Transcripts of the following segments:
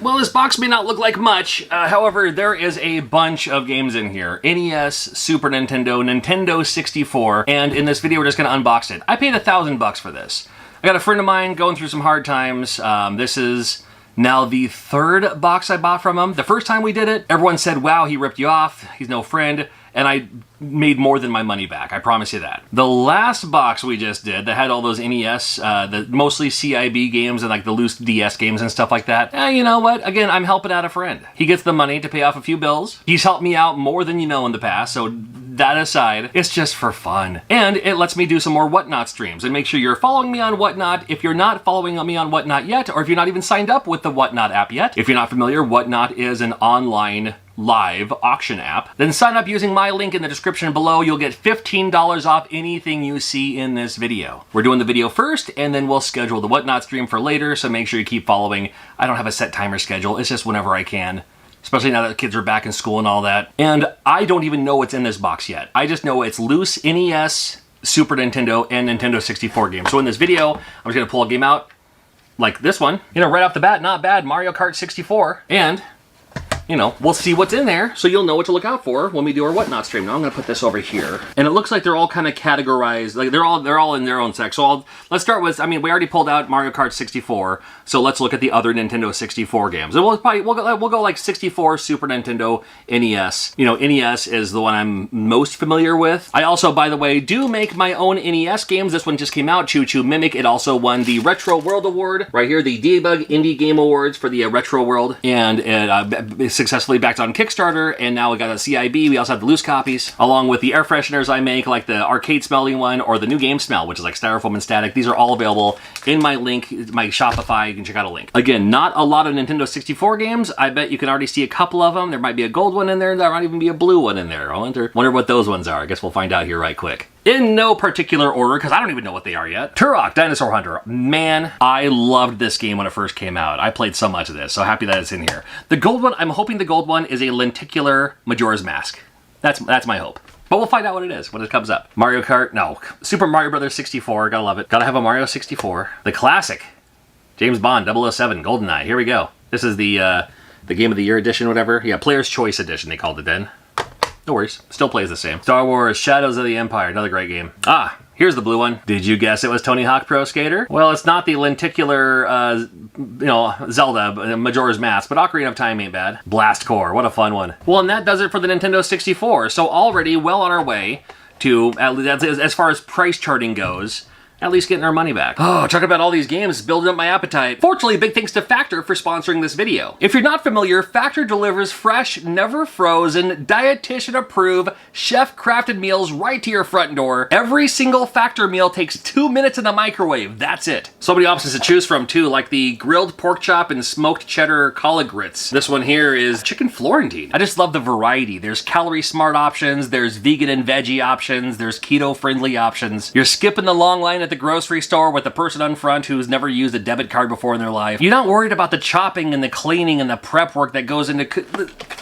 Well, this box may not look like much, however, there is a bunch of games in here. NES, Super Nintendo, Nintendo 64, and in this video we're just going to unbox it. I paid $1,000 for this. I got a friend of mine going through some hard times. This is now the third box I bought from him. The first time we did it, everyone said, wow, he ripped you off, he's no friend, and I made more than my money back, I promise you that. The last box we just did that had all those NES, the mostly CIB games and like the loose DS games and stuff like that, you know what? Again, I'm helping out a friend. He gets the money to pay off a few bills. He's helped me out more than you know in the past, so that aside, it's just for fun. And it lets me do some more Whatnot streams. And make sure you're following me on Whatnot. If you're not following me on Whatnot yet, or if you're not even signed up with the Whatnot app yet, if you're not familiar, Whatnot is an online live auction app, then sign up using my link in the description below. You'll get $15 off anything you see in this video. We're doing the video first, and then we'll schedule the Whatnot stream for later, so make sure you keep following. I don't have a set timer schedule, it's just whenever I can. Especially now that kids are back in school and all that. And I don't even know what's in this box yet. I just know it's loose NES, Super Nintendo, and Nintendo 64 games. So in this video, I'm just gonna pull a game out like this one. You know, right off the bat, not bad, Mario Kart 64. And you know, we'll see what's in there, so you'll know what to look out for when we do our Whatnot stream. Now I'm gonna put this over here. And it looks like they're all kind of categorized, like they're all in their own sec. So let's start with, I mean, we already pulled out Mario Kart 64, so let's look at the other Nintendo 64 games. And we'll go like 64, Super Nintendo, NES. You know, NES is the one I'm most familiar with. I also, by the way, do make my own NES games. This one just came out, Choo Choo Mimic. It also won the Retro World Award. Right here, the Debug Indie Game Awards for the Retro World. And it successfully backed on Kickstarter, and now we got a CIB. We also have the loose copies, along with the air fresheners I make, like the arcade smelling one, or the new game smell, which is like styrofoam and static. These are all available in my link, my Shopify. You can check out a link. Again, not a lot of Nintendo 64 games. I bet you can already see a couple of them. There might be a gold one in there. There might even be a blue one in there. I wonder what those ones are. I guess we'll find out here right quick. In no particular order, because I don't even know what they are yet. Turok Dinosaur Hunter. Man, I loved this game when it first came out. I played so much of this, so happy that it's in here. The gold one, I'm hoping the gold one is a lenticular Majora's Mask. That's my hope. But we'll find out what it is when it comes up. Mario Kart, no. Super Mario Bros. 64, gotta love it. Gotta have a Mario 64. The classic. James Bond 007, GoldenEye, here we go. This is the Game of the Year edition, whatever. Yeah, Player's Choice edition, they called it then. No worries, still plays the same. Star Wars Shadows of the Empire, another great game. Ah, here's the blue one. Did you guess it was Tony Hawk Pro Skater? Well, it's not the lenticular, you know, Zelda, Majora's Mask, but Ocarina of Time ain't bad. Blast Core, what a fun one. Well, and that does it for the Nintendo 64. So already well on our way to, as far as price charting goes, at least getting our money back. Oh, talking about all these games, building up my appetite. Fortunately, big thanks to Factor for sponsoring this video. If you're not familiar, Factor delivers fresh, never frozen, dietitian-approved, chef-crafted meals right to your front door. Every single Factor meal takes 2 minutes in the microwave. That's it. So many options to choose from too, like the grilled pork chop and smoked cheddar collard grits. This one here is chicken Florentine. I just love the variety. There's calorie-smart options, there's vegan and veggie options, there's keto-friendly options. You're skipping the long line at the grocery store with the person on front who's never used a debit card before in their life. You're not worried about the chopping and the cleaning and the prep work that goes into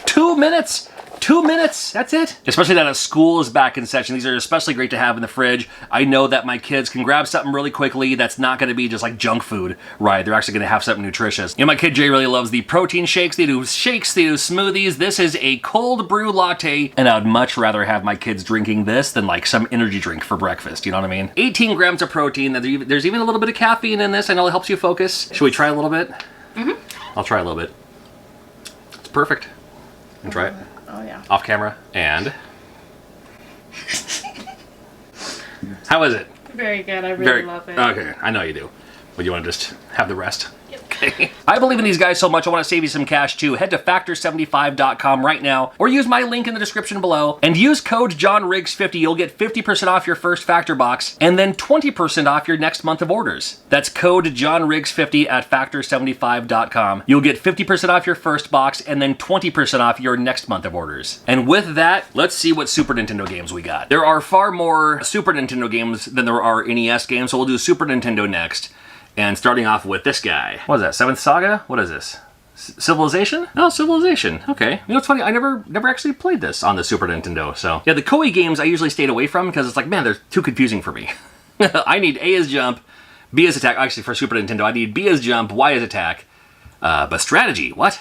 2 minutes. 2 minutes, that's it. Especially now that school is back in session. These are especially great to have in the fridge. I know that my kids can grab something really quickly that's not gonna be just like junk food, right? They're actually gonna have something nutritious. You know, my kid Jay really loves the protein shakes. They do shakes, they do smoothies. This is a cold brew latte, and I'd much rather have my kids drinking this than like some energy drink for breakfast, you know what I mean? 18 grams of protein. There's even a little bit of caffeine in this. I know it helps you focus. Should we try a little bit? Mm-hmm. I'll try a little bit. It's perfect. And try it. Oh yeah. Off camera. And how is it? Very good. I really love it. Okay, I know you do. But you want to just have the rest? Yep. Okay. I believe in these guys so much, I want to save you some cash too. Head to factor75.com right now, or use my link in the description below, and use code JohnRiggs50. You'll get 50% off your first Factor box, and then 20% off your next month of orders. That's code JohnRiggs50 at factor75.com. You'll get 50% off your first box, and then 20% off your next month of orders. And with that, let's see what Super Nintendo games we got. There are far more Super Nintendo games than there are NES games, so we'll do Super Nintendo next. And starting off with this guy. What is that, Seventh Saga? What is this? Civilization? Oh, Civilization. Okay. You know, it's funny, I never actually played this on the Super Nintendo, so. Yeah, the Koei games I usually stayed away from because it's like, man, they're too confusing for me. I need A as jump, B as attack. Actually, for Super Nintendo, I need B as jump, Y as attack. But strategy, what?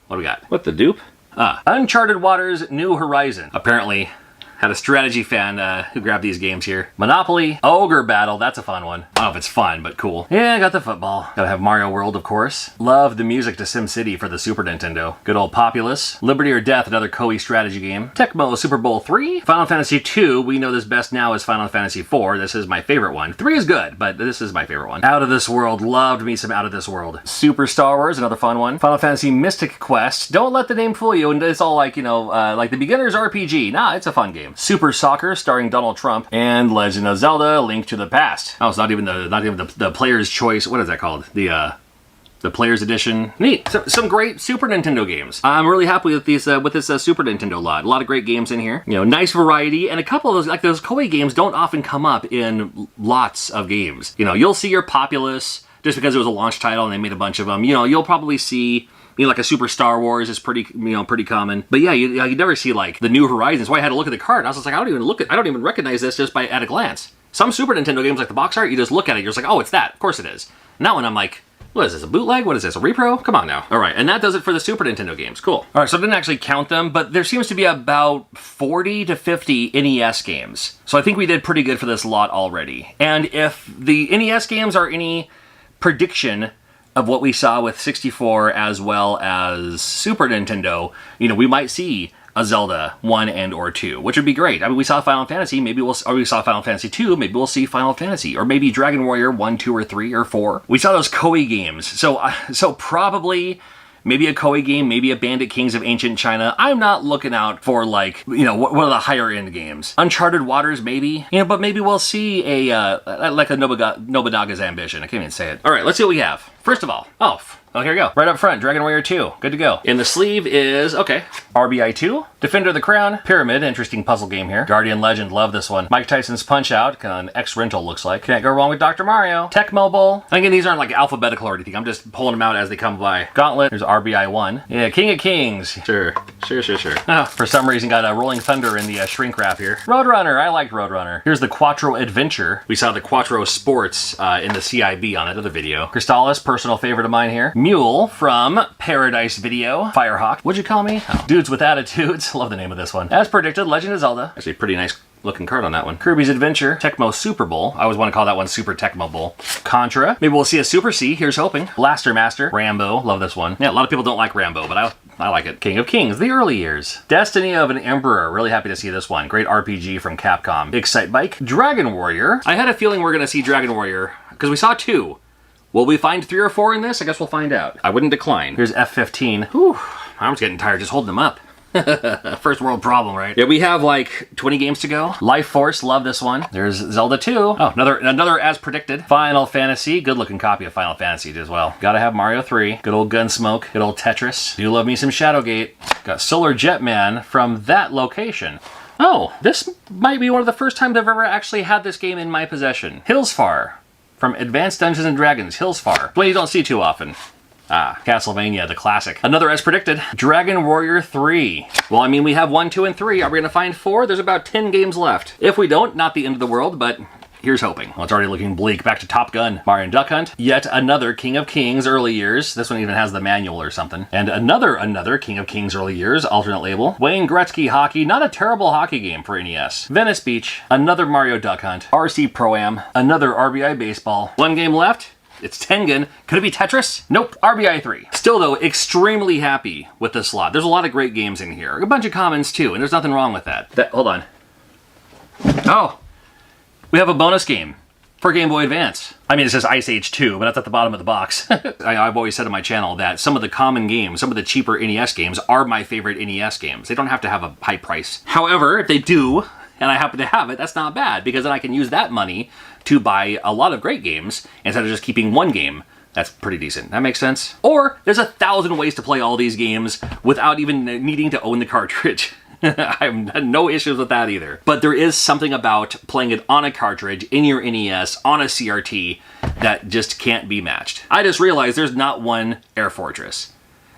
What do we got? What the dupe? Uncharted Waters, New Horizon. Apparently, had a strategy fan who grabbed these games here. Monopoly, Ogre Battle, that's a fun one. I don't know if it's fun, but cool. Yeah, I got the football. Gotta have Mario World, of course. Love the music to SimCity for the Super Nintendo. Good old Populous. Liberty or Death, another Koei strategy game. Tecmo Super Bowl 3. Final Fantasy 2, we know this best now as Final Fantasy 4. This is my favorite one. 3 is good, but this is my favorite one. Out of This World, loved me some Out of This World. Super Star Wars, another fun one. Final Fantasy Mystic Quest. Don't let the name fool you, and it's all like, you know, like the beginner's RPG. Nah, it's a fun game. Super Soccer, starring Donald Trump, and Legend of Zelda: Link to the Past. Oh, it's not even the player's choice. What is that called? The player's edition. Neat. So, some great Super Nintendo games. I'm really happy with these with this Super Nintendo lot. A lot of great games in here. You know, nice variety, and a couple of those, like those Koei games, don't often come up in lots of games. You know, you'll see your Populous just because it was a launch title and they made a bunch of them. You know, you'll probably see, you know, like a Super Star Wars is pretty, you know, pretty common. But yeah, you never see like the New Horizons. Why I had to look at the card. I was just like, I don't even recognize this just at a glance. Some Super Nintendo games like the box art, you just look at it, you're just like, oh, it's that. Of course it is. And that one, I'm like, what is this, a bootleg? What is this, a repro? Come on now. All right, and that does it for the Super Nintendo games. Cool. All right, so I didn't actually count them, but there seems to be about 40 to 50 NES games. So I think we did pretty good for this lot already. And if the NES games are any prediction of what we saw with 64 as well as Super Nintendo, you know, we might see a Zelda 1 and or 2, which would be great. I mean, we saw Final Fantasy, maybe we saw Final Fantasy 2, maybe we'll see Final Fantasy, or maybe Dragon Warrior 1, 2, or 3, or 4. We saw those Koei games, so probably maybe a Koei game, maybe a Bandit Kings of Ancient China. I'm not looking out for, like, you know, one of the higher end games. Uncharted Waters, maybe, you know, but maybe we'll see a like a Nobunaga's Ambition. I can't even say it. All right, let's see what we have. First of all, oh, here we go. Right up front, Dragon Warrior 2. Good to go. In the sleeve is, okay, RBI 2, Defender of the Crown, Pyramid, interesting puzzle game here. Guardian Legend, love this one. Mike Tyson's Punch-Out, an X-Rental looks like. Can't go wrong with Dr. Mario. Tecmo Bowl. Again, these aren't like alphabetical or anything. I'm just pulling them out as they come by. Gauntlet, there's RBI 1. Yeah, King of Kings. Sure. Oh, for some reason got a Rolling Thunder in the shrink wrap here. Roadrunner, I liked Roadrunner. Here's the Quattro Adventure. We saw the Quattro Sports in the CIB on that other video. Crystallis, personal favorite of mine here. Mule from Paradise Video. Firehawk. What'd you call me? Oh. Dudes with Attitudes. Love the name of this one. As predicted, Legend of Zelda. Actually, pretty nice looking card on that one. Kirby's Adventure. Tecmo Super Bowl. I always want to call that one Super Tecmo Bowl. Contra. Maybe we'll see a Super C. Here's hoping. Blaster Master. Rambo. Love this one. Yeah, a lot of people don't like Rambo, but I like it. King of Kings. The early years. Destiny of an Emperor. Really happy to see this one. Great RPG from Capcom. Excite Bike. Dragon Warrior. I had a feeling we're going to see Dragon Warrior because we saw 2. Will we find 3 or 4 in this? I guess we'll find out. I wouldn't decline. Here's F-15. Whew, my arm's getting tired just holding them up. First world problem, right? Yeah, we have like 20 games to go. Life Force, love this one. There's Zelda 2. Oh, another as predicted. Final Fantasy, good looking copy of Final Fantasy as well. Gotta have Mario 3. Good old Gunsmoke. Good old Tetris. Do love me some Shadowgate. Got Solar Jetman from that location. Oh, this might be one of the first times I've ever actually had this game in my possession. Hillsfar. From Advanced Dungeons & Dragons, Hillsfar. One you don't see too often. Ah, Castlevania, the classic. Another as predicted, Dragon Warrior 3. Well, I mean, we have 1, 2, and 3. Are we gonna find 4? There's about 10 games left. If we don't, not the end of the world, but here's hoping. Well, it's already looking bleak. Back to Top Gun. Mario Duck Hunt. Yet another King of Kings early years. This one even has the manual or something. And another King of Kings early years, alternate label. Wayne Gretzky Hockey. Not a terrible hockey game for NES. Venice Beach. Another Mario Duck Hunt. RC Pro-Am. Another RBI Baseball. 1 game left. It's Tengen. Could it be Tetris? Nope. RBI 3. Still, though, extremely happy with this slot. There's a lot of great games in here. A bunch of commons, too, and there's nothing wrong with that. Hold on. Oh! We have a bonus game for Game Boy Advance. I mean, it says Ice Age 2, but that's at the bottom of the box. I've always said on my channel that some of the common games, some of the cheaper NES games, are my favorite NES games. They don't have to have a high price. However, if they do, and I happen to have it, that's not bad, because then I can use that money to buy a lot of great games instead of just keeping 1 game. That's pretty decent. That makes sense. Or there's 1,000 ways to play all these games without even needing to own the cartridge. I have no issues with that either. But there is something about playing it on a cartridge, in your NES, on a CRT, that just can't be matched. I just realized there's not one Air Fortress.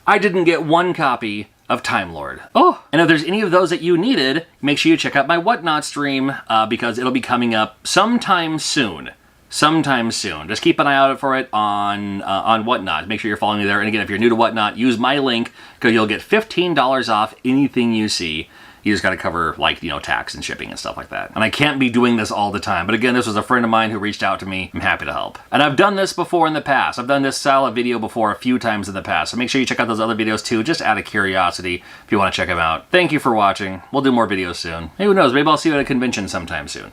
I didn't get 1 copy of Time Lord. Oh, and if there's any of those that you needed, make sure you check out my Whatnot stream, because it'll be coming up sometime soon. sometime soon. Just keep an eye out for it on Whatnot. Make sure you're following me there. And again, if you're new to Whatnot, use my link because you'll get $15 off anything you see. You just got to cover, like, you know, tax and shipping and stuff like that. And I can't be doing this all the time. But again, this was a friend of mine who reached out to me. I'm happy to help. And I've done this before in the past. I've done this style of video before a few times in the past. So make sure you check out those other videos too, just out of curiosity, if you want to check them out. Thank you for watching. We'll do more videos soon. Hey, who knows? Maybe I'll see you at a convention sometime soon.